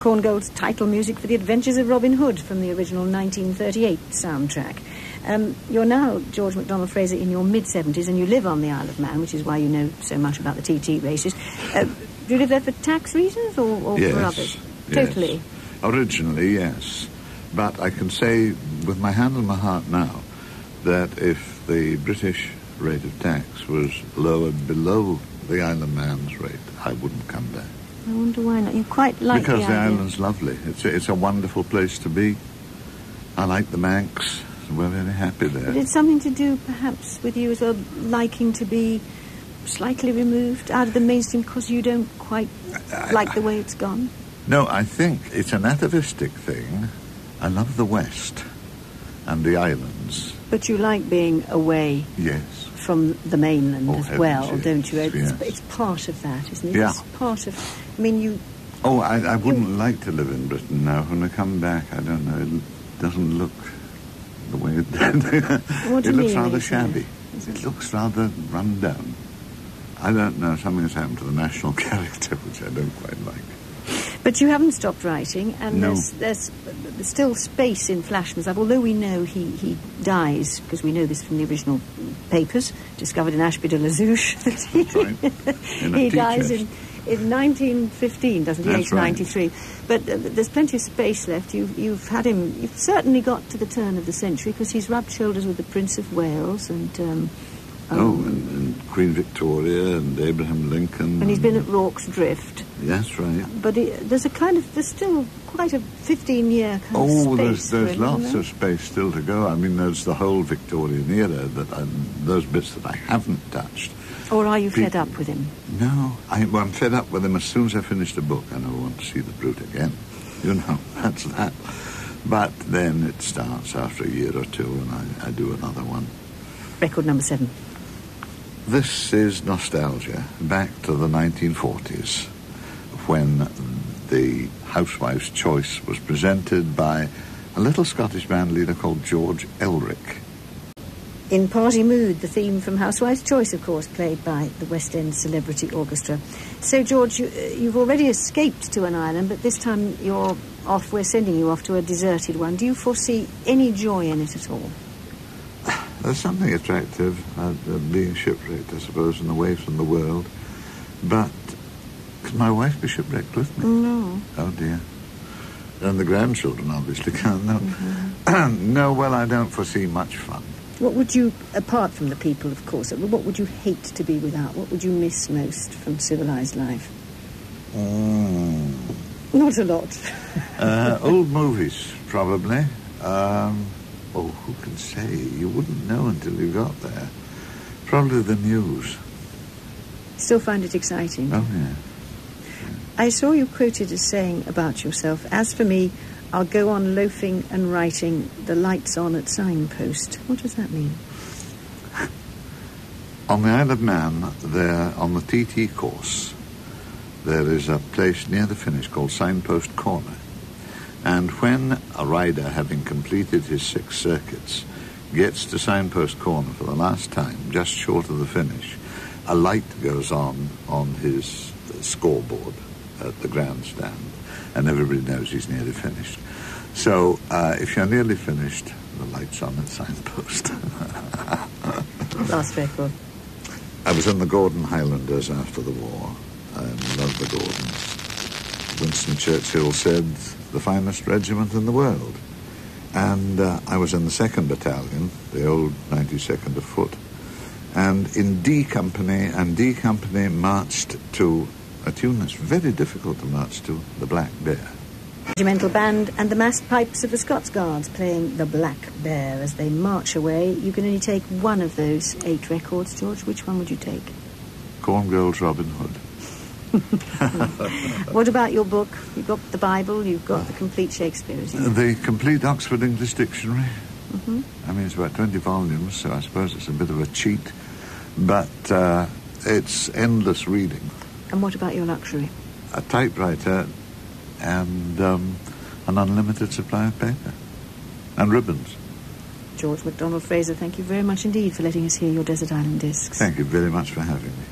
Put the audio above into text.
Corngold's title music for The Adventures of Robin Hood from the original 1938 soundtrack. You're now, George MacDonald Fraser, in your mid-70s and you live on the Isle of Man, which is why you know so much about the TT races. Do you live there for tax reasons or yes, for others? Yes. Totally? Originally, yes. But I can say with my hand on my heart now that if the British rate of tax was lowered below the Isle of Man's rate, I wouldn't come back. I wonder why not. You quite like because the island's lovely. It's a wonderful place to be. I like the Manx. We're very happy there. But it's something to do, perhaps, with you as well, liking to be slightly removed out of the mainstream because you don't quite like the way it's gone? No, I think it's an atavistic thing. I love the West and the islands. But you like being away yes. from the mainland as well, yes, don't you? Yes. It's part of that, isn't it? Yeah. It's part of... I mean, you... Oh, I wouldn't like to live in Britain now. When I come back, I don't know, it doesn't look the way it did. What do you mean? It looks rather shabby. It looks rather run down. I don't know, something has happened to the national character, which I don't quite like. But you haven't stopped writing, and no. there's still space in Flashman's Life, although we know he dies, because we know this from the original papers, discovered in Ashby de la Zouche. That's right. He dies in 1915, doesn't he? That's Age 93. Right. But there's plenty of space left. You've had him... You've certainly got to the turn of the century, because he's rubbed shoulders with the Prince of Wales and... and Queen Victoria and Abraham Lincoln. And he's been at Rorke's Drift. That's right. But there's still quite a 15-year kind of space. There's lots of space still to go. I mean, there's the whole Victorian era, those bits that I haven't touched. Or are you fed up with him? No, I'm fed up with him as soon as I finish the book. I never want to see the brute again. You know, that's that. But then it starts after a year or two, and I do another one. Record number 7. This is nostalgia, back to the 1940s, when the Housewife's Choice was presented by a little Scottish band leader called George Elric. In Party Mood, the theme from Housewife's Choice, of course, played by the West End Celebrity Orchestra. So, George, you've already escaped to an island, but this time we're sending you off to a deserted one. Do you foresee any joy in it at all? There's something attractive at being shipwrecked, I suppose, and away from the world. But could my wife be shipwrecked with me? No. Oh, dear. And the grandchildren obviously can't. No. Mm-hmm. No, well, I don't foresee much fun. What would you, apart from the people, of course, what would you hate to be without? What would you miss most from civilised life? Not a lot. Old movies, probably. Who can say? You wouldn't know until you got there. Probably the news. Still find it exciting? Oh, yeah. I saw you quoted as saying about yourself, "As for me, I'll go on loafing and writing, the lights on at signpost." What does that mean? On the Isle of Man, there, on the TT course, there is a place near the finish called Signpost Corner. And when a rider, having completed his 6 circuits, gets to Signpost Corner for the last time, just short of the finish, a light goes on his scoreboard at the grandstand, and everybody knows he's nearly finished. So, if you're nearly finished, the light's on at Signpost. Last record. I was in the Gordon Highlanders after the war. I loved the Gordons. Winston Churchill said, the finest regiment in the world. And I was in the 2nd Battalion, the old 92nd of Foot, and in D Company, and D Company marched to a tune that's very difficult to march to, the Black Bear. Regimental band and the massed pipes of the Scots Guards playing the Black Bear as they march away. You can only take one of those 8 records, George. Which one would you take? Corngold's Robin Hood. What about your book? You've got the Bible, you've got the complete Shakespeare, isn't it? The complete Oxford English Dictionary. Mm-hmm. I mean, it's about 20 volumes, so I suppose it's a bit of a cheat. But it's endless reading. And what about your luxury? A typewriter and an unlimited supply of paper. And ribbons. George MacDonald Fraser, thank you very much indeed for letting us hear your Desert Island Discs. Thank you very much for having me.